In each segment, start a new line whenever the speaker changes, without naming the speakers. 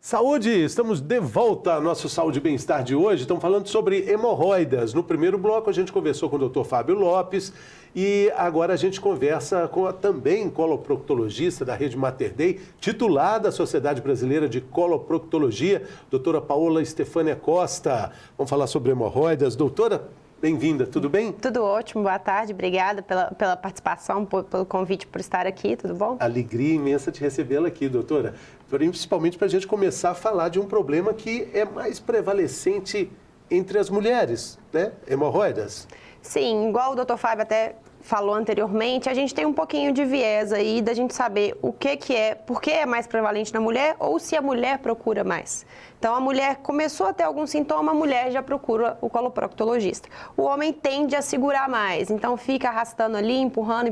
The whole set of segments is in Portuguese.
Saúde! Estamos de volta ao nosso Saúde e Bem-Estar de hoje. Estamos falando sobre hemorroidas. No primeiro bloco, a gente conversou com o Dr. Fábio Lopes e agora a gente conversa com a também coloproctologista da Rede Mater Dei, titular da Sociedade Brasileira de Coloproctologia, doutora Paola Estefânia Costa. Vamos falar sobre hemorroidas. Doutora, bem-vinda, tudo bem?
Tudo ótimo, boa tarde, obrigada pela participação, pelo convite, por estar aqui, tudo bom?
Alegria imensa de recebê-la aqui, doutora. Principalmente para a gente começar a falar de um problema que é mais prevalecente entre as mulheres, né? Hemorroidas.
Sim, igual o Dr. Fábio até falou anteriormente, a gente tem um pouquinho de viés aí da gente saber o que é, por que é mais prevalente na mulher ou se a mulher procura mais. Então, a mulher começou a ter algum sintoma, a mulher já procura o coloproctologista. O homem tende a segurar mais, então fica arrastando ali, empurrando,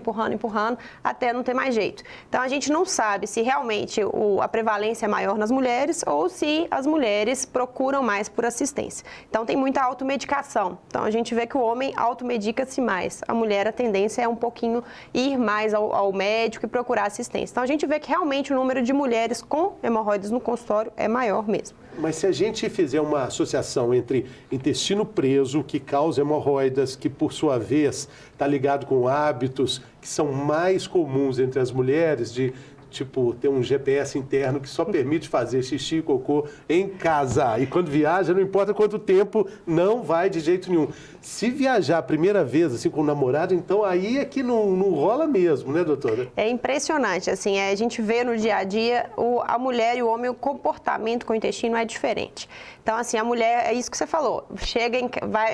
até não ter mais jeito. Então, a gente não sabe se realmente a prevalência é maior nas mulheres ou se as mulheres procuram mais por assistência. Então, tem muita automedicação. Então, a gente vê que o homem automedica-se mais. A mulher, a tendência é um pouquinho ir mais ao médico e procurar assistência. Então, a gente vê que realmente o número de mulheres com hemorroidas no consultório é maior mesmo.
Mas se a gente fizer uma associação entre intestino preso, que causa hemorroidas, que por sua vez está ligado com hábitos que são mais comuns entre as mulheres, de tipo ter um GPS interno que só permite fazer xixi e cocô em casa. E quando viaja, não importa quanto tempo, não vai de jeito nenhum. Se viajar a primeira vez, assim, com o namorado, então aí é que não rola mesmo, né, doutora? É
impressionante, assim, a gente vê no dia a dia a mulher e o homem, o comportamento com o intestino é diferente. Então, assim, a mulher, é isso que você falou,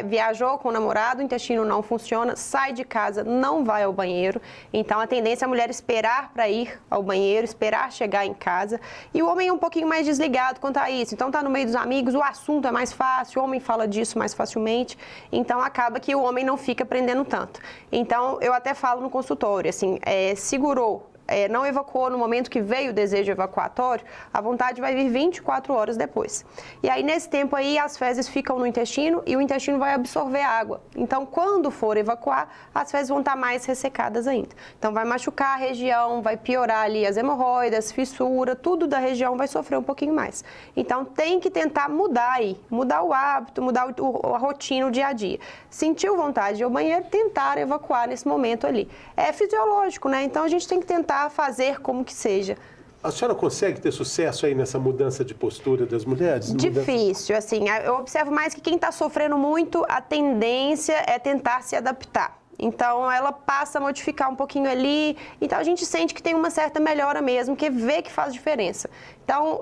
viajou com o namorado, o intestino não funciona, sai de casa, não vai ao banheiro. Então, a tendência é a mulher esperar para ir ao banheiro, esperar chegar em casa. E o homem é um pouquinho mais desligado quanto a isso. Então, tá no meio dos amigos, o assunto é mais fácil, o homem fala disso mais facilmente. Então, acaba que o homem não fica aprendendo tanto. Então, eu até falo no consultório, assim, segurou, não evacuou no momento que veio o desejo evacuatório, a vontade vai vir 24 horas depois. E aí, nesse tempo aí, as fezes ficam no intestino e o intestino vai absorver água. Então, quando for evacuar, as fezes vão estar mais ressecadas ainda. Então, vai machucar a região, vai piorar ali as hemorroidas, fissura, tudo da região vai sofrer um pouquinho mais. Então, tem que tentar mudar aí, mudar o hábito, mudar a rotina, o dia a dia. Sentiu vontade de ir ao banheiro, tentar evacuar nesse momento ali. É fisiológico, né? Então, a gente tem que tentar fazer como que seja.
A senhora consegue ter sucesso aí nessa mudança de postura das mulheres?
Difícil, assim, eu observo mais que quem está sofrendo muito, a tendência é tentar se adaptar. Então, ela passa a modificar um pouquinho ali, então a gente sente que tem uma certa melhora mesmo, que vê que faz diferença. Então,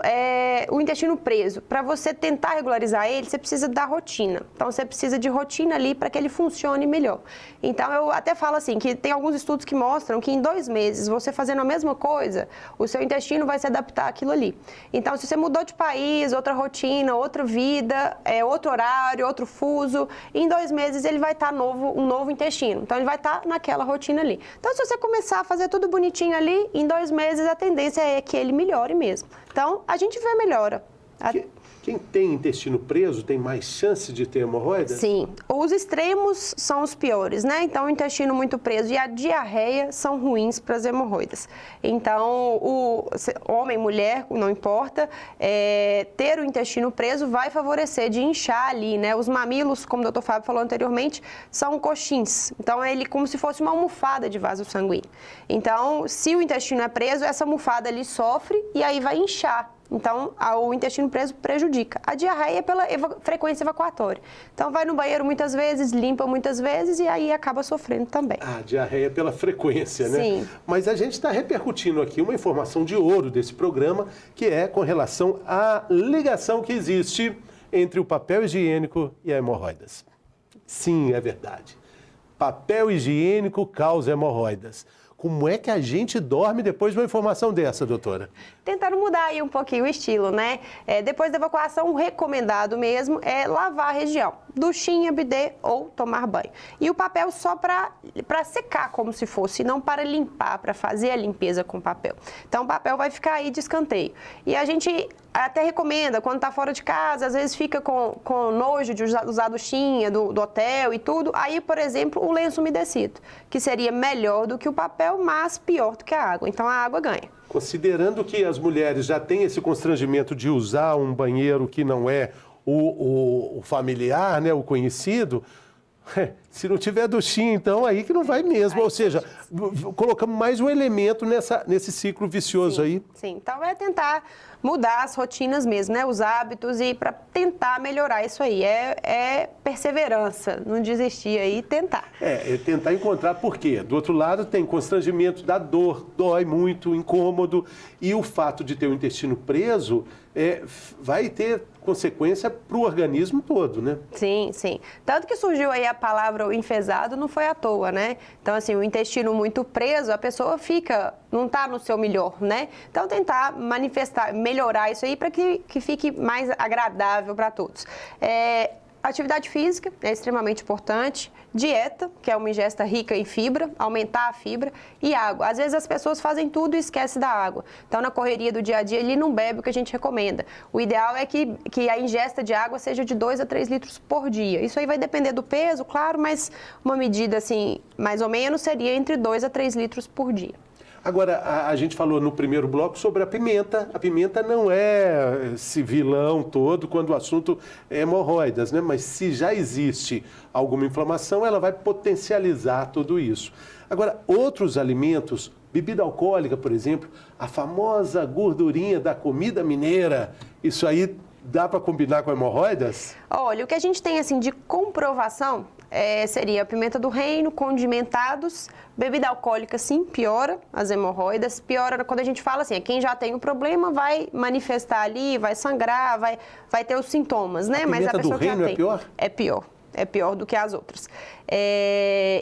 o intestino preso, para você tentar regularizar ele, você precisa da rotina. Então, você precisa de rotina ali para que ele funcione melhor. Então, eu até falo assim, que tem alguns estudos que mostram que em 2 meses, você fazendo a mesma coisa, o seu intestino vai se adaptar àquilo ali. Então, se você mudou de país, outra rotina, outra vida, outro horário, outro fuso, em 2 meses ele vai estar um novo intestino. Então, ele vai estar naquela rotina ali. Então, se você começar a fazer tudo bonitinho ali, em 2 meses a tendência é que ele melhore mesmo. Então, a gente vê melhora.
Quem tem intestino preso tem mais chance de ter hemorroida?
Sim. Os extremos são os piores, né? Então, o intestino muito preso e a diarreia são ruins para as hemorroidas. Então, o homem, mulher, não importa, ter o intestino preso vai favorecer de inchar ali, né? Os mamilos, como o Dr. Fábio falou anteriormente, são coxins. Então, ele como se fosse uma almofada de vaso sanguíneo. Então, se o intestino é preso, essa almofada ali sofre e aí vai inchar. Então, o intestino preso prejudica. A diarreia é pela frequência evacuatória. Então, vai no banheiro muitas vezes, limpa muitas vezes e aí acaba sofrendo também.
A diarreia é pela frequência, né?
Sim.
Mas a gente está repercutindo aqui uma informação de ouro desse programa, que é com relação à ligação que existe entre o papel higiênico e a hemorroidas. Sim, é verdade. Papel higiênico causa hemorroidas. Como é que a gente dorme depois de uma informação dessa, doutora?
Tentando mudar aí um pouquinho o estilo, né? Depois da evacuação, o recomendado mesmo é lavar a região. Duchinha, bidê ou tomar banho. E o papel só para secar, como se fosse, não para limpar, para fazer a limpeza com papel. Então, o papel vai ficar aí de escanteio. E a gente até recomenda, quando está fora de casa, às vezes fica com nojo de usar a duchinha do hotel e tudo. Aí, por exemplo, o lenço umedecido, que seria melhor do que o papel, mas pior do que a água. Então, a água ganha.
Considerando que as mulheres já têm esse constrangimento de usar um banheiro que não é o familiar, né, o conhecido, se não tiver duchinha, então aí que não vai mesmo. Ou seja, colocamos mais um elemento nesse ciclo vicioso aí.
Sim, então é tentar mudar as rotinas mesmo, né? Os hábitos e para tentar melhorar isso aí. É perseverança, não desistir aí e tentar.
É tentar encontrar por quê. Do outro lado tem constrangimento, dá dor, dói muito, incômodo. E o fato de ter o intestino preso vai ter consequência para o organismo todo, né?
Sim, sim. Tanto que surgiu aí a palavra o enfesado, não foi à toa, né? Então, assim, o intestino muito preso, a pessoa não está no seu melhor, né? Então, tentar melhorar isso aí para que fique mais agradável para todos. Atividade física é extremamente importante, dieta, que é uma ingesta rica em fibra, aumentar a fibra, e água. Às vezes as pessoas fazem tudo e esquecem da água. Então, na correria do dia a dia, ele não bebe o que a gente recomenda. O ideal é que a ingesta de água seja de 2 a 3 litros por dia. Isso aí vai depender do peso, claro, mas uma medida, assim, mais ou menos, seria entre 2 a 3 litros por dia.
Agora, a gente falou no primeiro bloco sobre a pimenta. A pimenta não é esse vilão todo quando o assunto é hemorroidas, né? Mas se já existe alguma inflamação, ela vai potencializar tudo isso. Agora, outros alimentos, bebida alcoólica, por exemplo, a famosa gordurinha da comida mineira, isso aí dá para combinar com hemorroidas?
Olha, o que a gente tem assim de comprovação seria a pimenta do reino, condimentados, bebida alcoólica sim, piora as hemorroidas, piora quando a gente fala assim, quem já tem o problema vai manifestar ali, vai sangrar, vai ter os sintomas, né?
Mas a pessoa do reino que já tem, é pior?
É pior. É pior do que as outras.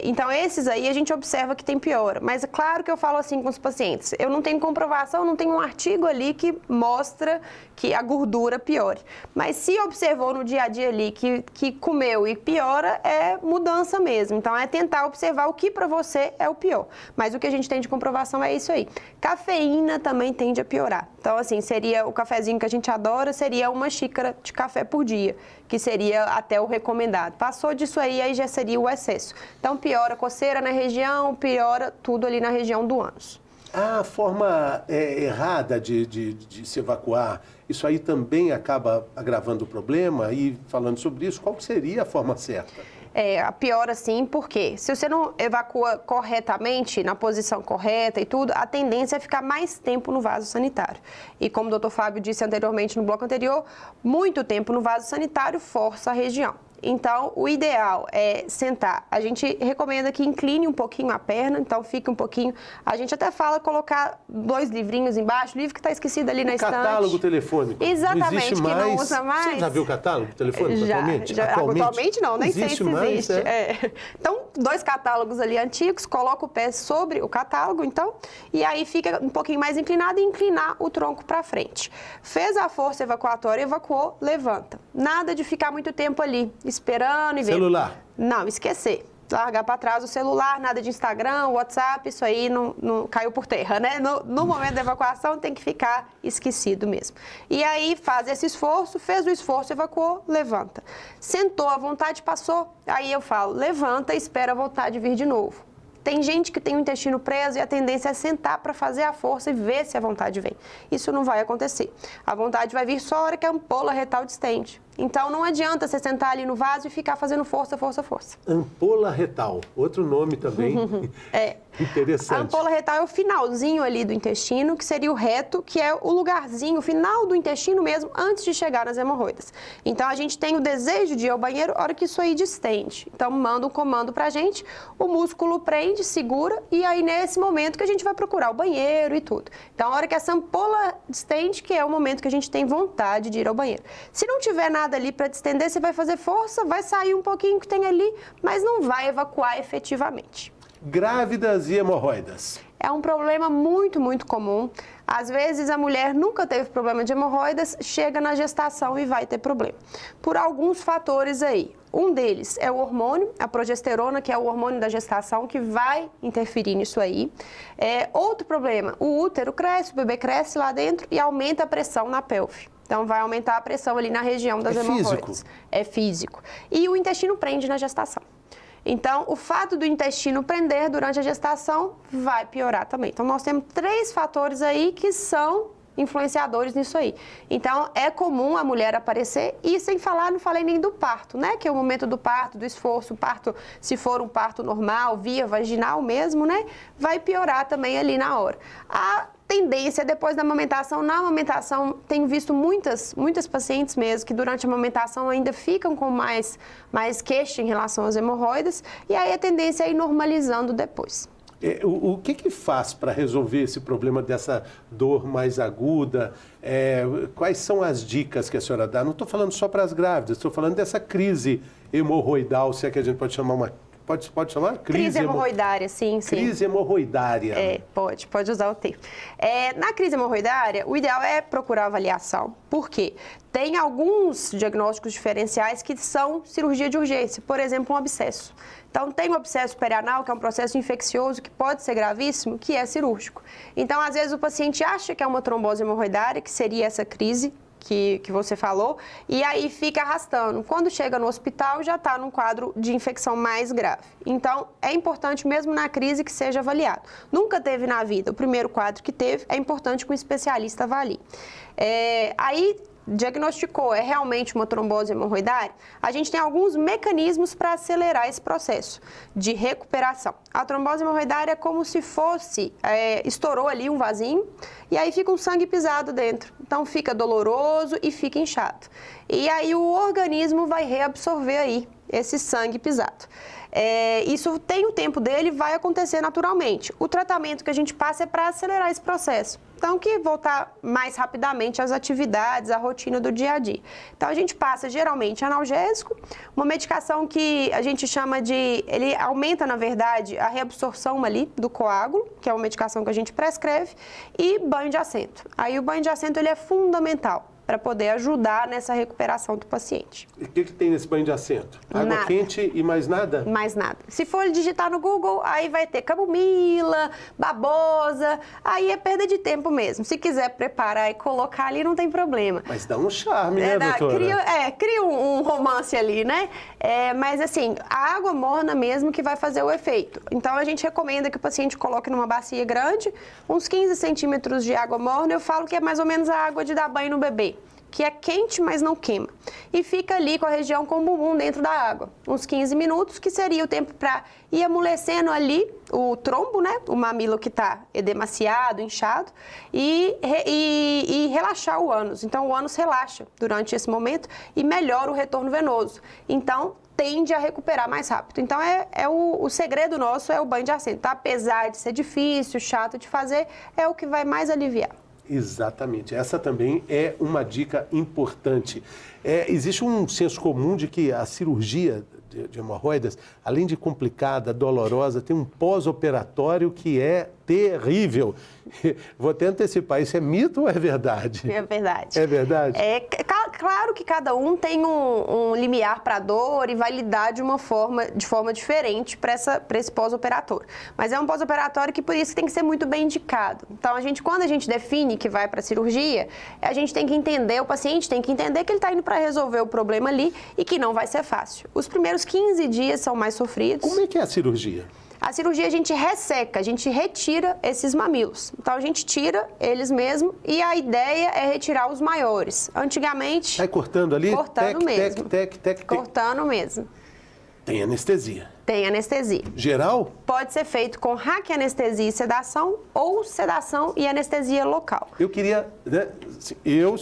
Então, esses aí a gente observa que tem piora. Mas é claro que eu falo assim com os pacientes. Eu não tenho comprovação, não tenho um artigo ali que mostra que a gordura piore. Mas se observou no dia a dia ali que comeu e piora, é mudança mesmo. Então, é tentar observar o que para você é o pior. Mas o que a gente tem de comprovação é isso aí. Cafeína também tende a piorar. Então, assim, seria o cafezinho que a gente adora, seria 1 xícara de café por dia, que seria até o recomendado. Passou disso aí já seria o excesso. Então, piora a coceira na região, piora tudo ali na região do ânus.
A forma errada de se evacuar, isso aí também acaba agravando o problema? E falando sobre isso, qual seria a forma certa?
A piora sim, porque se você não evacua corretamente, na posição correta e tudo, a tendência é ficar mais tempo no vaso sanitário. E como o Dr. Fábio disse anteriormente no bloco anterior, muito tempo no vaso sanitário força a região. Então, o ideal é sentar. A gente recomenda que incline um pouquinho a perna, então fique um pouquinho. A gente até fala colocar 2 livrinhos embaixo, livro que está esquecido ali na estante.
Catálogo telefônico.
Exatamente, que não usa mais.
Você já viu o catálogo telefônico atualmente?
Atualmente não, nem sei se existe.
Mais,
Então, 2 catálogos ali antigos, coloca o pé sobre o catálogo, então, e aí fica um pouquinho mais inclinado e inclinar o tronco para frente. Fez a força evacuatória, evacuou, levanta. Nada de ficar muito tempo ali, esperando e vendo.
Celular?
Não, esquecer. Largar para trás o celular, nada de Instagram, WhatsApp, isso aí não caiu por terra, né? No momento da evacuação tem que ficar esquecido mesmo. E aí faz esse esforço, fez o esforço, evacuou, levanta. Sentou, a vontade passou, aí eu falo, levanta e espera a vontade vir de novo. Tem gente que tem o intestino preso e a tendência é sentar para fazer a força e ver se a vontade vem. Isso não vai acontecer. A vontade vai vir só a hora que a ampola retal distende. Então, não adianta você sentar ali no vaso e ficar fazendo força, força, força.
Ampola retal, outro nome também. Interessante.
A ampola retal é o finalzinho ali do intestino, que seria o reto, que é o lugarzinho, o final do intestino mesmo, antes de chegar nas hemorroidas. Então, a gente tem o desejo de ir ao banheiro a hora que isso aí distende. Então, manda um comando pra gente, o músculo prende, segura, e aí nesse momento que a gente vai procurar o banheiro e tudo. Então, a hora que essa ampola distende, que é o momento que a gente tem vontade de ir ao banheiro. Se não tiver nada ali para distender, você vai fazer força, vai sair um pouquinho que tem ali, mas não vai evacuar efetivamente.
Grávidas e hemorroidas.
É um problema muito, muito comum. Às vezes a mulher nunca teve problema de hemorroidas, chega na gestação e vai ter problema. Por alguns fatores aí. Um deles é o hormônio, a progesterona, que é o hormônio da gestação, que vai interferir nisso aí. Outro problema, o útero cresce, o bebê cresce lá dentro e aumenta a pressão na pelve. Então, vai aumentar a pressão ali na região das hemorroidas. É físico. E o intestino prende na gestação. Então, o fato do intestino prender durante a gestação vai piorar também. Então, nós temos 3 fatores aí que são influenciadores nisso aí. Então, é comum a mulher aparecer, e sem falar, não falei nem do parto, né? Que é o momento do parto, do esforço, o parto, se for um parto normal, via vaginal mesmo, né? Vai piorar também ali na hora. A tendência depois da amamentação, na amamentação, tenho visto muitas pacientes mesmo que durante a amamentação ainda ficam com mais queixa em relação às hemorroidas, e aí a tendência é ir normalizando depois.
O que faz para resolver esse problema dessa dor mais aguda? Quais são as dicas que a senhora dá? Não estou falando só para as grávidas, estou falando dessa crise hemorroidal, se é que a gente pode chamar uma... Pode chamar?
Crise hemorroidária, sim.
Crise hemorroidária.
Pode usar o termo. Na crise hemorroidária, o ideal é procurar avaliação. Por quê? Tem alguns diagnósticos diferenciais que são cirurgia de urgência, por exemplo, um abscesso. Então, tem o abscesso perianal, que é um processo infeccioso que pode ser gravíssimo, que é cirúrgico. Então, às vezes, o paciente acha que é uma trombose hemorroidária, que seria essa crise que você falou, e aí fica arrastando. Quando chega no hospital, já está num quadro de infecção mais grave. Então, é importante, mesmo na crise, que seja avaliado. Nunca teve na vida, o primeiro quadro que teve, é importante que um especialista avalie. Aí, diagnosticou, é realmente uma trombose hemorroidária, a gente tem alguns mecanismos para acelerar esse processo de recuperação. A trombose hemorroidária é como se fosse, estourou ali um vasinho, e aí fica um sangue pisado dentro. Então, fica doloroso e fica inchado. E aí, o organismo vai reabsorver aí esse sangue pisado. Isso tem o tempo dele, vai acontecer naturalmente. O tratamento que a gente passa é para acelerar esse processo. Então, que voltar mais rapidamente às atividades, à rotina do dia a dia. Então, a gente passa geralmente analgésico, uma medicação que a gente chama de... Ele aumenta, na verdade, a reabsorção ali do coágulo, que é uma medicação que a gente prescreve, e banho de assento. Aí, o banho de assento ele é fundamental para poder ajudar nessa recuperação do paciente.
E o que tem nesse banho de assento? Água quente e mais nada?
Mais nada. Se for digitar no Google, aí vai ter camomila, babosa, aí é perda de tempo mesmo. Se quiser preparar e colocar ali, não tem problema.
Mas dá um charme, né, doutora?
Cria um romance ali, né? Mas assim, a água morna mesmo que vai fazer o efeito. Então, a gente recomenda que o paciente coloque numa bacia grande, uns 15 centímetros de água morna. Eu falo que é mais ou menos a água de dar banho no bebê, que é quente, mas não queima. E fica ali com a região com o bumbum dentro da água. Uns 15 minutos, que seria o tempo para ir amolecendo ali o trombo, né? O mamilo que está edemaciado, inchado, e relaxar o ânus. Então, o ânus relaxa durante esse momento e melhora o retorno venoso. Então, tende a recuperar mais rápido. Então, o segredo nosso é o banho de assento, tá? Apesar de ser difícil, chato de fazer, é o que vai mais aliviar.
Exatamente. Essa também é uma dica importante. Existe um senso comum de que a cirurgia de hemorroidas, além de complicada, dolorosa, tem um pós-operatório que é terrível. Vou até antecipar, isso é mito ou é verdade?
É verdade.
É verdade?
Claro que cada um tem um limiar para dor e vai lidar de forma diferente para esse pós-operatório. Mas é um pós-operatório que por isso tem que ser muito bem indicado. Então, quando a gente define que vai para a cirurgia, a gente tem que entender, o paciente tem que entender que ele está indo para resolver o problema ali e que não vai ser fácil. Os primeiros 15 dias são mais sofridos.
Como é que é a cirurgia?
A cirurgia a gente resseca, a gente retira esses mamilos. Então, a gente tira eles mesmo e a ideia é retirar os maiores. Antigamente...
Vai cortando ali?
Cortando mesmo. Cortando mesmo.
Tem anestesia?
Tem anestesia.
Geral?
Pode ser feito com raquianestesia e sedação ou sedação e anestesia local.
Eu queria, né, se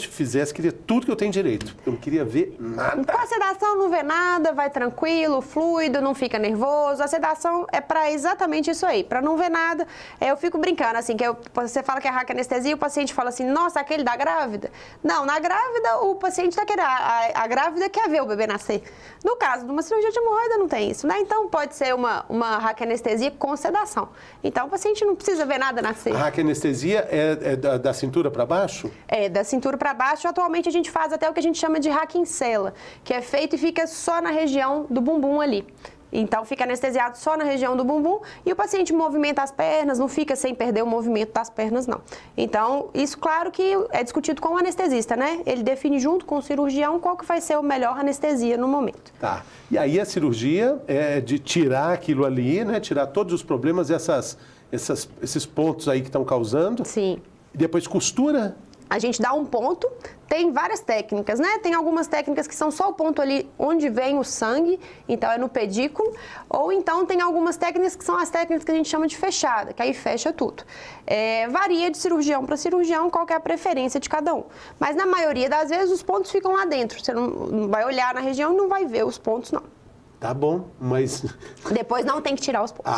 fizesse, queria tudo que eu tenho direito. Eu não queria ver nada.
Com a sedação não vê nada, vai tranquilo, fluido, não fica nervoso. A sedação é para exatamente isso aí, para não ver nada. Eu fico brincando, assim, que você fala que é raquianestesia e o paciente fala assim, nossa, aquele da grávida? Não, na grávida o paciente está querendo, a grávida quer ver o bebê nascer. No caso de uma cirurgia de hemorroida não tem isso, né? Então, pode ser uma raquianestesia com sedação. Então, o paciente não precisa ver nada nascer.
A raquianestesia é da cintura para baixo?
É, da cintura para baixo. Atualmente, a gente faz até o que a gente chama de raquincela, que é feito e fica só na região do bumbum ali. Então, fica anestesiado só na região do bumbum e o paciente movimenta as pernas, não fica sem perder o movimento das pernas, não. Então, isso, claro que é discutido com o anestesista, né? Ele define junto com o cirurgião qual que vai ser a melhor anestesia no momento.
Tá. E aí a cirurgia é de tirar aquilo ali, né? Tirar todos os problemas, esses pontos aí que estão causando.
Sim.
E depois costura?
A gente dá um ponto, tem várias técnicas, né? Tem algumas técnicas que são só o ponto ali onde vem o sangue, então é no pedículo, ou então tem algumas técnicas que são as técnicas que a gente chama de fechada, que aí fecha tudo. Varia de cirurgião para cirurgião qual que é a preferência de cada um. Mas na maioria das vezes os pontos ficam lá dentro, você não vai olhar na região e não vai ver os pontos, não.
Tá bom, mas...
Depois não tem que tirar os pontos.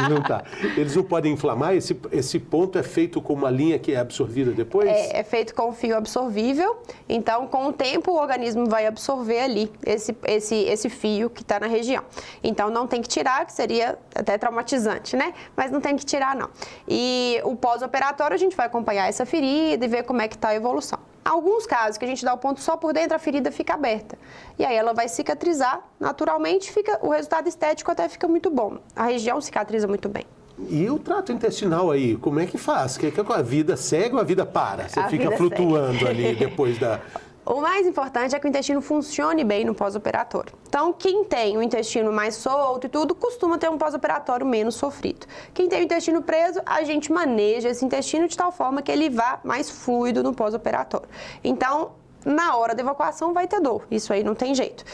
Não tá. Eles não podem inflamar? Esse ponto é feito com uma linha que é absorvida depois?
É feito com fio absorvível, então com o tempo o organismo vai absorver ali esse fio que está na região. Então não tem que tirar, que seria até traumatizante, né? Mas não tem que tirar, não. E o pós-operatório a gente vai acompanhar essa ferida e ver como é que está a evolução. Alguns casos que a gente dá o ponto só por dentro, a ferida fica aberta. E aí ela vai cicatrizar naturalmente, o resultado estético até fica muito bom. A região cicatriza muito bem.
E o trato intestinal aí, como é que faz? Que a vida segue ou a vida para? Você fica flutuando ali depois da...
O mais importante é que o intestino funcione bem no pós-operatório. Então, quem tem o intestino mais solto e tudo, costuma ter um pós-operatório menos sofrido. Quem tem o intestino preso, a gente maneja esse intestino de tal forma que ele vá mais fluido no pós-operatório. Então, na hora da evacuação vai ter dor, isso aí não tem jeito.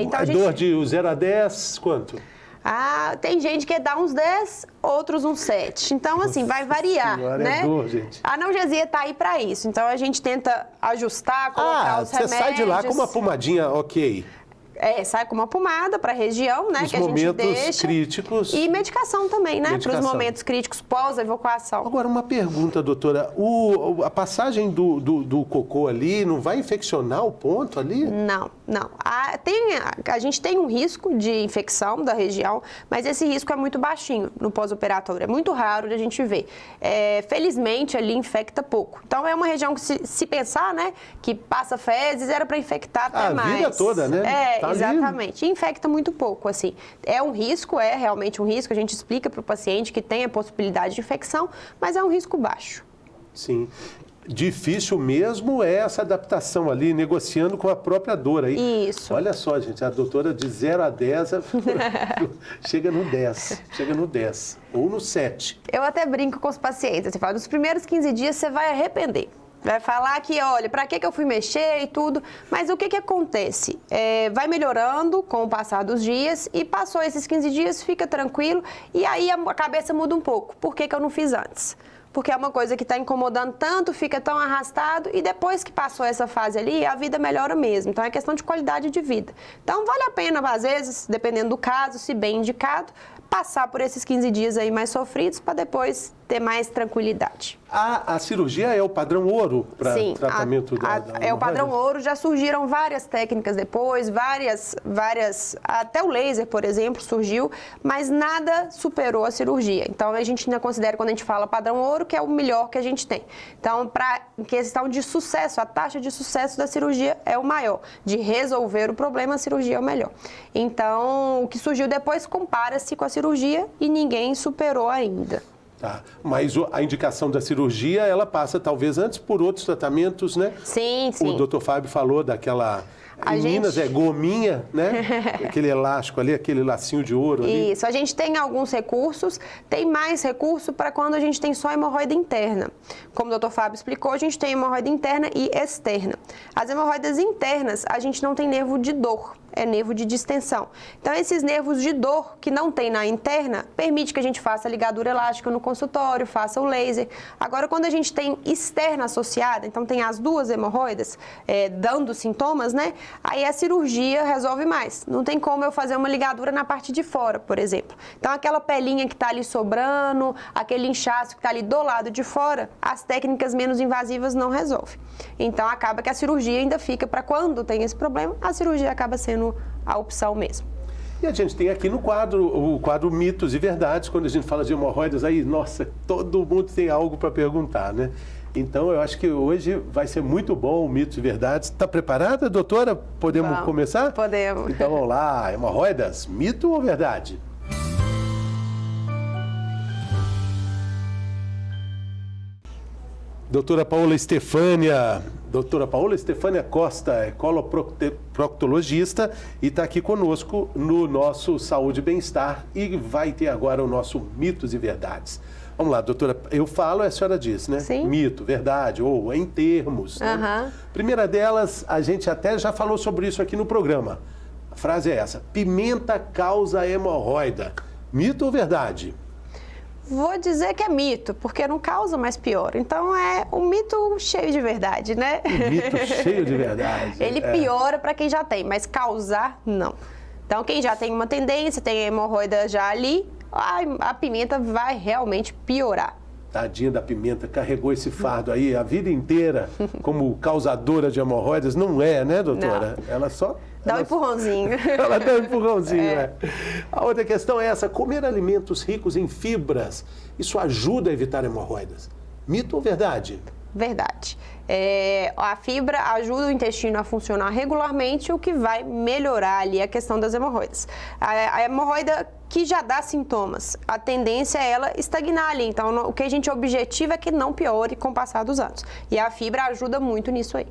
Então, a gente...
Dor de 0 a 10, quanto?
Tem gente que dá uns 10, outros uns 7. Então, assim, vai variar, né?
É dor, gente.
A analgesia tá aí para isso. Então, a gente tenta ajustar, colocar os remédios.
Você sai de lá com uma pomadinha ok.
Sai com uma pomada para a região, né?
Os
que a gente deixa.
momentos críticos.
E medicação também, né? Para os momentos críticos pós-evacuação.
Agora, uma pergunta, doutora. A passagem do cocô ali não vai infeccionar o ponto ali?
Não. A gente tem um risco de infecção da região, mas esse risco é muito baixinho no pós-operatório. É muito raro de a gente ver. Felizmente, ali infecta pouco. Então, é uma região que, se pensar, né? Que passa fezes, era para infectar até mais.
A vida toda, né?
Exatamente. E infecta muito pouco, assim. É um risco, é realmente um risco. A gente explica para o paciente que tem a possibilidade de infecção, mas é um risco baixo.
Sim. Difícil mesmo é essa adaptação ali, negociando com a própria dor aí.
Isso.
Olha só, gente, a doutora de 0 a 10 chega no 10, ou no 7.
Eu até brinco com os pacientes, assim, falo, nos primeiros 15 dias você vai arrepender. Vai falar que, olha, para que eu fui mexer e tudo, mas o que acontece? Vai melhorando com o passar dos dias e passou esses 15 dias, fica tranquilo e aí a cabeça muda um pouco. Por que eu não fiz antes? Porque é uma coisa que está incomodando tanto, fica tão arrastado e depois que passou essa fase ali, a vida melhora mesmo. Então é questão de qualidade de vida. Então vale a pena, às vezes, dependendo do caso, se bem indicado, passar por esses 15 dias aí mais sofridos para depois ter mais tranquilidade.
A cirurgia é o padrão ouro para tratamento da
é o padrão ouro, já surgiram várias técnicas depois, várias, até o laser, por exemplo, surgiu, mas nada superou a cirurgia. Então, a gente ainda considera, quando a gente fala padrão ouro, que é o melhor que a gente tem. Então, para questão de sucesso, a taxa de sucesso da cirurgia é o maior. De resolver o problema, a cirurgia é o melhor. Então, o que surgiu depois compara-se com a cirurgia e ninguém superou ainda.
Tá. Mas a indicação da cirurgia, ela passa talvez antes por outros tratamentos, né?
Sim.
O doutor Fábio falou daquela... Minas é gominha, né? Aquele elástico ali, aquele lacinho de ouro ali.
Isso, a gente tem alguns recursos, tem mais recurso para quando a gente tem só hemorroida interna. Como o doutor Fábio explicou, a gente tem hemorroida interna e externa. As hemorroidas internas, a gente não tem nervo de dor, é nervo de distensão. Então, esses nervos de dor que não tem na interna, permite que a gente faça a ligadura elástica no consultório, faça o laser. Agora, quando a gente tem externa associada, então tem as duas hemorroidas dando sintomas, né? Aí a cirurgia resolve mais. Não tem como eu fazer uma ligadura na parte de fora, por exemplo. Então, aquela pelinha que está ali sobrando, aquele inchaço que está ali do lado de fora, as técnicas menos invasivas não resolvem. Então, acaba que a cirurgia ainda fica para quando tem esse problema, a cirurgia acaba sendo a opção mesmo.
E a gente tem aqui no quadro, o quadro Mitos e Verdades, quando a gente fala de hemorroidas, aí, nossa, todo mundo tem algo para perguntar, né? Então, eu acho que hoje vai ser muito bom o Mitos e Verdades. Está preparada, doutora? Podemos começar?
Podemos.
Então, vamos lá. Hemorroidas, mito ou verdade? Doutora Paola Estefânia Costa é coloproctologista e está aqui conosco no nosso Saúde e Bem-Estar e vai ter agora o nosso Mitos e Verdades. Vamos lá, doutora, eu falo, a senhora diz, né?
Sim.
Mito, verdade, ou em termos. Né? Primeira delas, a gente até já falou sobre isso aqui no programa. A frase é essa: pimenta causa hemorroida. Mito ou verdade?
Vou dizer que é mito, porque não causa, mais pior. Então é um mito cheio de verdade, né?
Um mito cheio de verdade.
Ele piora para quem já tem, mas causar, não. Então quem já tem uma tendência, tem a hemorroida já ali, a pimenta vai realmente piorar.
Tadinha da pimenta, carregou esse fardo aí a vida inteira como causadora de hemorroidas. Não é, né, doutora?
Não.
Ela só...
Dá um empurrãozinho.
Ela dá um empurrãozinho, é. A outra questão é essa: comer alimentos ricos em fibras, isso ajuda a evitar hemorroidas. Mito ou verdade?
Verdade. A fibra ajuda o intestino a funcionar regularmente, o que vai melhorar ali a questão das hemorroidas. A hemorroida que já dá sintomas, a tendência é ela estagnar ali. Então, o que a gente objetiva é que não piore com o passar dos anos. E a fibra ajuda muito nisso aí.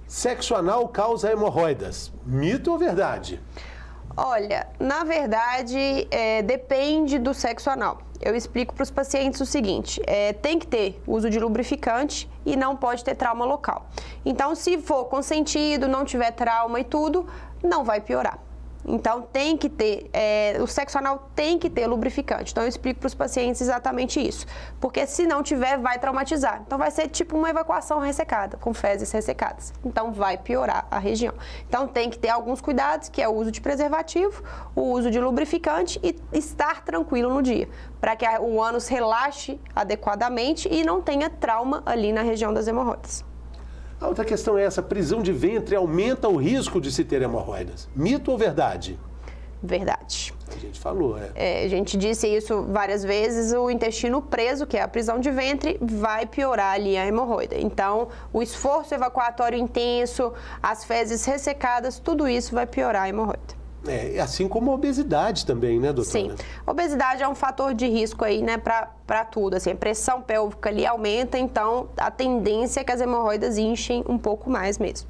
Sexo anal causa hemorroidas. Mito ou verdade?
Olha, na verdade, depende do sexo anal. Eu explico para os pacientes o seguinte: tem que ter uso de lubrificante e não pode ter trauma local. Então, se for consentido, não tiver trauma e tudo, não vai piorar. Então, tem que ter, o sexo anal tem que ter lubrificante. Então, eu explico para os pacientes exatamente isso. Porque se não tiver, vai traumatizar. Então, vai ser tipo uma evacuação ressecada, com fezes ressecadas. Então, vai piorar a região. Então, tem que ter alguns cuidados, que é o uso de preservativo, o uso de lubrificante e estar tranquilo no dia, para que o ânus relaxe adequadamente e não tenha trauma ali na região das hemorroidas.
A outra questão é essa: prisão de ventre aumenta o risco de se ter hemorroidas. Mito ou verdade?
Verdade.
A gente falou,
a gente disse isso várias vezes: o intestino preso, que é a prisão de ventre, vai piorar ali a hemorroida. Então, o esforço evacuatório intenso, as fezes ressecadas, tudo isso vai piorar a hemorroida.
Assim como a obesidade também, né, doutora?
Sim. Obesidade é um fator de risco aí, né, para tudo. Assim, a pressão pélvica ali aumenta, então a tendência é que as hemorroidas inchem um pouco mais mesmo.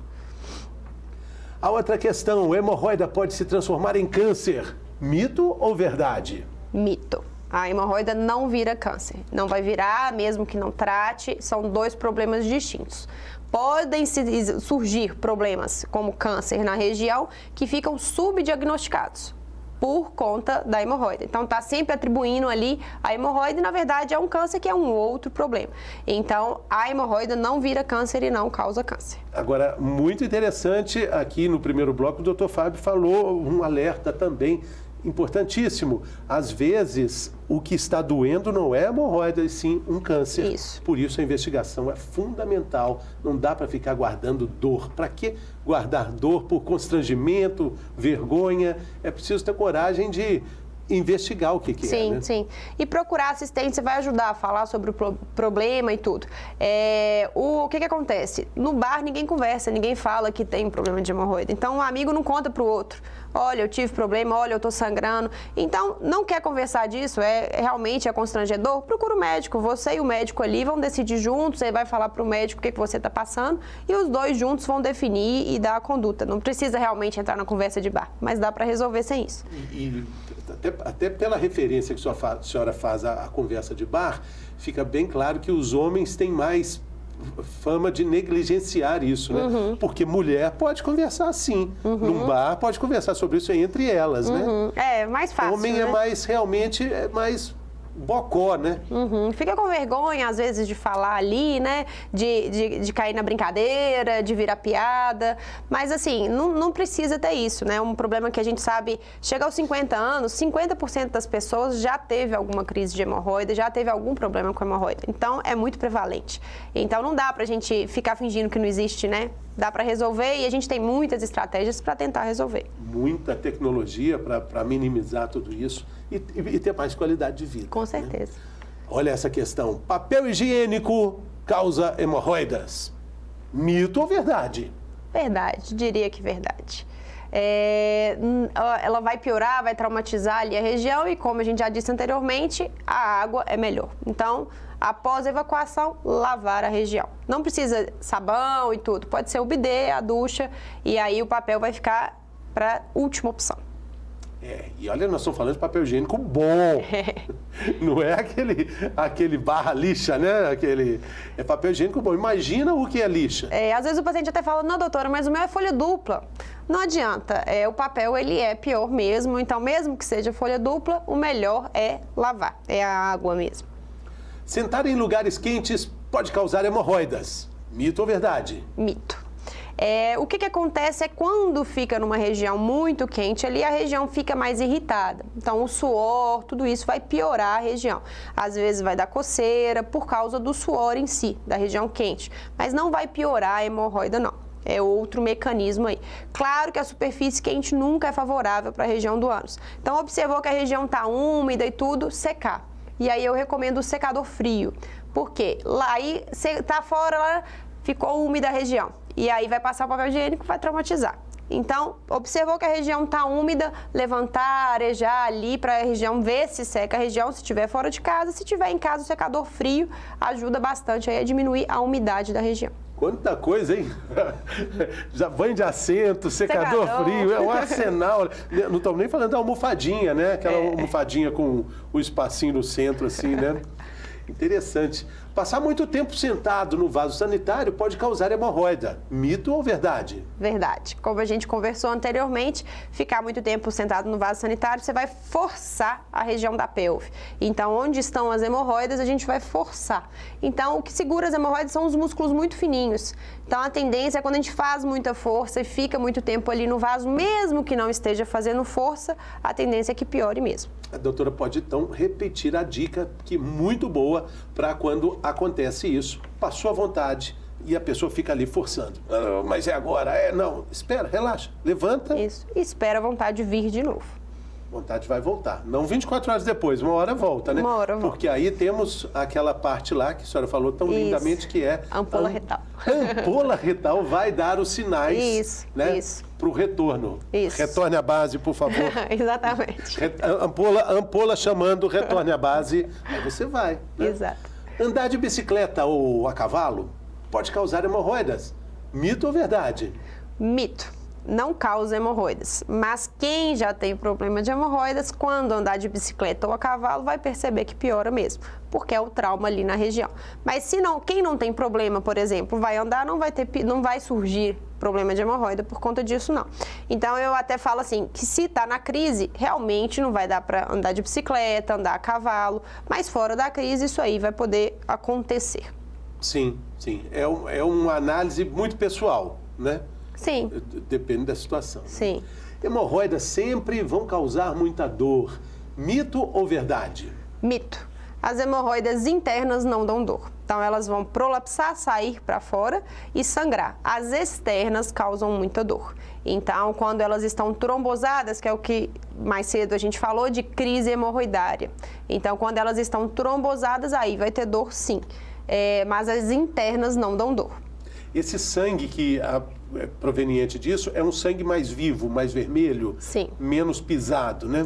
A outra questão: hemorroida pode se transformar em câncer. Mito ou verdade?
Mito. A hemorroida não vira câncer. Não vai virar, mesmo que não trate, são dois problemas distintos. Podem surgir problemas como câncer na região que ficam subdiagnosticados por conta da hemorroida. Então, está sempre atribuindo ali a hemorroida e, na verdade, é um câncer que é um outro problema. Então, a hemorroida não vira câncer e não causa câncer.
Agora, muito interessante, aqui no primeiro bloco, o doutor Fábio falou um alerta também importantíssimo. Às vezes, o que está doendo não é hemorroida, e sim um câncer.
Isso.
Por isso, a investigação é fundamental. Não dá para ficar guardando dor. Para que guardar dor por constrangimento, vergonha? É preciso ter coragem de investigar o que é,
sim,
né?
Sim. E procurar assistência vai ajudar a falar sobre o problema e tudo. O que acontece? No bar, ninguém conversa, ninguém fala que tem problema de hemorroida. Então, um amigo não conta para o outro: olha, eu tive problema, olha, eu estou sangrando. Então, não quer conversar disso, realmente é constrangedor? Procura o médico. Você e o médico ali vão decidir juntos, você vai falar para o médico o que você está passando e os dois juntos vão definir e dar a conduta. Não precisa realmente entrar na conversa de bar, mas dá para resolver sem isso.
Até pela referência que a senhora faz à conversa de bar, fica bem claro que os homens têm mais fama de negligenciar isso, né? Porque mulher pode conversar sim. Num bar pode conversar sobre isso entre elas, né?
É mais fácil.
Homem, né? Realmente é mais bocó, né?
Fica com vergonha, às vezes, de falar ali, né? De cair na brincadeira, de virar piada. Mas, assim, não precisa ter isso, né? Um problema que a gente sabe, chega aos 50 anos, 50% das pessoas já teve alguma crise de hemorroida, já teve algum problema com hemorroida. Então, é muito prevalente. Então, não dá pra gente ficar fingindo que não existe, né? dá para resolver e a gente tem muitas estratégias para tentar resolver.
Muita tecnologia para minimizar tudo isso e ter mais qualidade de vida.
Com certeza.
Né? Olha essa questão. Papel higiênico causa hemorroidas. Mito ou verdade?
Verdade, diria que verdade. Ela vai piorar, vai traumatizar ali a região e, como a gente já disse anteriormente, a água é melhor. Então, após a evacuação, lavar a região. Não precisa sabão e tudo, pode ser o bidê, a ducha, e aí o papel vai ficar para última opção.
E olha, nós estamos falando de papel higiênico bom. Não é aquele barra lixa, né? É papel higiênico bom. Imagina o que é lixa.
Às vezes o paciente até fala, não, doutora, mas o meu é folha dupla. Não adianta, o papel ele é pior mesmo, então mesmo que seja folha dupla, o melhor é lavar, é a água mesmo.
Sentar em lugares quentes pode causar hemorroidas. Mito ou verdade?
Mito. O que acontece é quando fica numa região muito quente ali, a região fica mais irritada. Então, o suor, tudo isso vai piorar a região. Às vezes vai dar coceira por causa do suor em si, da região quente. Mas não vai piorar a hemorroida, não. É outro mecanismo aí. Claro que a superfície quente nunca é favorável para a região do ânus. Então, observou que a região está úmida e tudo, secar. E aí eu recomendo o secador frio. Por quê? Lá aí, você tá fora, lá ficou úmida a região. E aí vai passar o papel higiênico, vai traumatizar. Então, observou que a região está úmida, levantar, arejar ali para a região, ver se seca a região, se estiver fora de casa. Se estiver em casa, o secador frio ajuda bastante aí a diminuir a umidade da região.
Quanta coisa, hein? Já banho de assento, secador frio, é um arsenal. Não estamos nem falando da almofadinha, né? Aquela almofadinha com o espacinho no centro, assim, né? Interessante. Passar muito tempo sentado no vaso sanitário pode causar hemorroida. Mito ou verdade?
Verdade. Como a gente conversou anteriormente, ficar muito tempo sentado no vaso sanitário, você vai forçar a região da pelve. Então, onde estão as hemorroidas, a gente vai forçar. Então, o que segura as hemorroidas são os músculos muito fininhos. Então, a tendência é quando a gente faz muita força e fica muito tempo ali no vaso, mesmo que não esteja fazendo força, a tendência é que piore mesmo.
A doutora pode, então, repetir a dica, que é muito boa para quando acontece isso. Passou à vontade e a pessoa fica ali forçando. Ah, mas é agora? Não. Espera, relaxa. Levanta.
Isso. E espera a vontade vir de novo.
Vontade vai voltar. Não 24 horas depois, uma hora volta, né?
Uma hora volta.
Porque aí temos aquela parte lá que a senhora falou tão lindamente, que é...
Ampola retal.
Ampola retal vai dar os sinais, né? Para o retorno.
Isso.
Retorne à base, por favor.
Exatamente.
Ampola chamando, retorne à base. Aí você vai. Né?
Exato.
Andar de bicicleta ou a cavalo pode causar hemorroidas. Mito ou verdade?
Mito. Não causa hemorroidas, mas quem já tem problema de hemorroidas, quando andar de bicicleta ou a cavalo, vai perceber que piora mesmo, porque é o trauma ali na região. Mas se não, quem não tem problema, por exemplo, vai andar, não vai surgir problema de hemorroida por conta disso, não. Então, eu até falo assim, que se está na crise, realmente não vai dar para andar de bicicleta, andar a cavalo, mas fora da crise, isso aí vai poder acontecer.
Sim, sim. É uma análise muito pessoal, né?
Sim.
Depende da situação.
Sim.
Né? Hemorroidas sempre vão causar muita dor. Mito ou verdade?
Mito. As hemorroidas internas não dão dor. Então, elas vão prolapsar, sair para fora e sangrar. As externas causam muita dor. Então, quando elas estão trombosadas, que é o que mais cedo a gente falou de crise hemorroidária. Então, quando elas estão trombosadas, aí vai ter dor sim. Mas as internas não dão dor.
Esse sangue que é proveniente disso é um sangue mais vivo, mais vermelho?
Sim.
Menos pisado, né?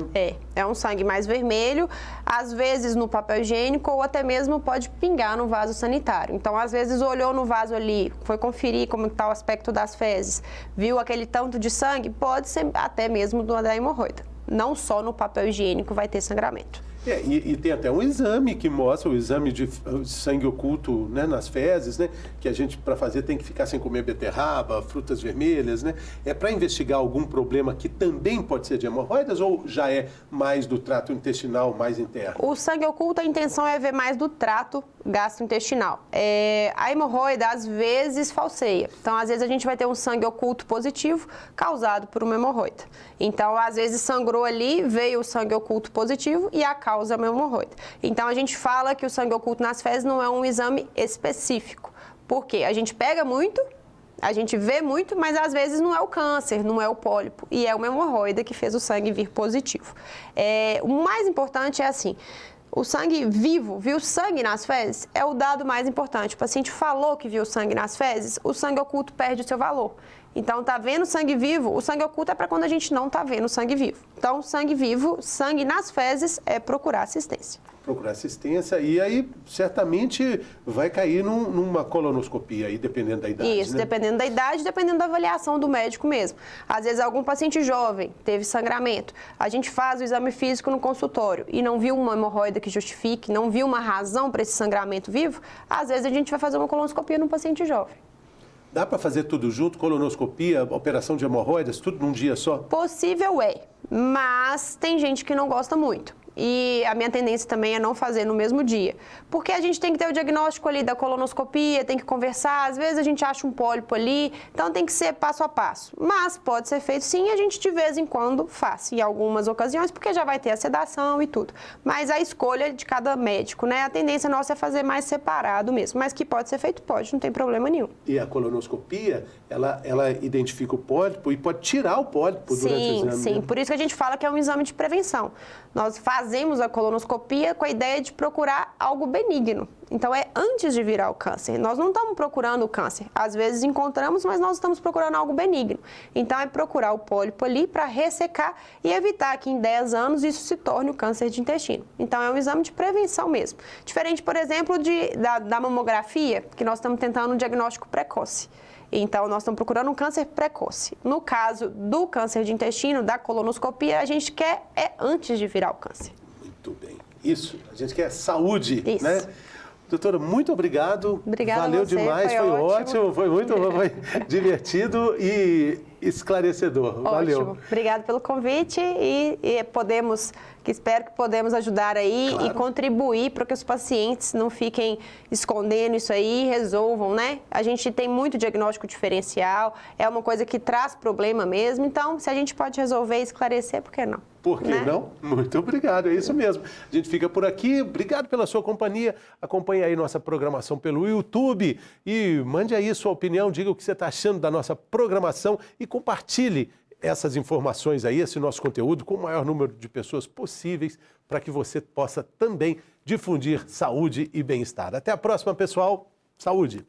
É um sangue mais vermelho, às vezes no papel higiênico ou até mesmo pode pingar no vaso sanitário. Então, às vezes, olhou no vaso ali, foi conferir como está o aspecto das fezes, viu aquele tanto de sangue, pode ser até mesmo da hemorroida. Não só no papel higiênico vai ter sangramento.
E tem até um exame que mostra, o exame de sangue oculto, né, nas fezes, né, que a gente, para fazer, tem que ficar sem comer beterraba, frutas vermelhas, né? É para investigar algum problema que também pode ser de hemorroidas ou já é mais do trato intestinal, mais interno?
O sangue oculto, a intenção é ver mais do trato gastrointestinal. A hemorroida, às vezes, falseia. Então, às vezes, a gente vai ter um sangue oculto positivo causado por uma hemorroida. Então, às vezes, sangrou ali, veio o sangue oculto positivo e a causa é uma hemorroida. Então, a gente fala que o sangue oculto nas fezes não é um exame específico. Por quê? A gente pega muito A gente vê muito, mas às vezes não é o câncer, não é o pólipo, e é uma hemorroida que fez o sangue vir positivo. O mais importante é assim, o sangue vivo, viu sangue nas fezes, é o dado mais importante. O paciente falou que viu sangue nas fezes, o sangue oculto perde o seu valor. Então, tá vendo sangue vivo? O sangue oculto é para quando a gente não tá vendo sangue vivo. Então, sangue vivo, sangue nas fezes, é procurar assistência.
Procurar assistência e aí certamente vai cair numa colonoscopia aí, dependendo da idade,
Isso,
né?
dependendo da idade, dependendo da avaliação do médico mesmo. Às vezes algum paciente jovem teve sangramento, a gente faz o exame físico no consultório e não viu uma hemorroida que justifique, não viu uma razão para esse sangramento vivo, às vezes a gente vai fazer uma colonoscopia no paciente jovem.
Dá para fazer tudo junto, colonoscopia, operação de hemorroidas, tudo num dia só?
Possível é, mas tem gente que não gosta muito. E a minha tendência também é não fazer no mesmo dia. Porque a gente tem que ter o diagnóstico ali da colonoscopia, tem que conversar, às vezes a gente acha um pólipo ali, então tem que ser passo a passo. Mas pode ser feito sim, a gente de vez em quando faz, em algumas ocasiões, porque já vai ter a sedação e tudo. Mas a escolha de cada médico, né? A tendência nossa é fazer mais separado mesmo, mas que pode ser feito, pode, não tem problema nenhum.
E a colonoscopia, ela identifica o pólipo e pode tirar o pólipo durante o exame.
Sim, por isso que a gente fala que é um exame de prevenção. Nós fazemos a colonoscopia com a ideia de procurar algo benigno. Então, é antes de virar o câncer. Nós não estamos procurando o câncer. Às vezes encontramos, mas nós estamos procurando algo benigno. Então, é procurar o pólipo ali para ressecar e evitar que em 10 anos isso se torne o câncer de intestino. Então, é um exame de prevenção mesmo. Diferente, por exemplo, da mamografia, que nós estamos tentando um diagnóstico precoce. Então, nós estamos procurando um câncer precoce. No caso do câncer de intestino, da colonoscopia, a gente quer antes de virar o câncer.
Muito bem. Isso, a gente quer saúde,
Isso.
né? Doutora, muito obrigado.
Obrigada
Valeu
a você,
demais, foi ótimo, foi muito foi divertido e esclarecedor.
Ótimo.
Valeu.
Obrigada pelo convite e espero que podemos ajudar aí
Claro.
e contribuir para que os pacientes não fiquem escondendo isso aí e resolvam, né? A gente tem muito diagnóstico diferencial, é uma coisa que traz problema mesmo, então se a gente pode resolver e esclarecer, por que não?
Por que não? Muito obrigado, é isso mesmo. A gente fica por aqui. Obrigado pela sua companhia. Acompanhe aí nossa programação pelo YouTube e mande aí sua opinião, diga o que você está achando da nossa programação e compartilhe essas informações aí, esse nosso conteúdo com o maior número de pessoas possíveis para que você possa também difundir saúde e bem-estar. Até a próxima, pessoal. Saúde!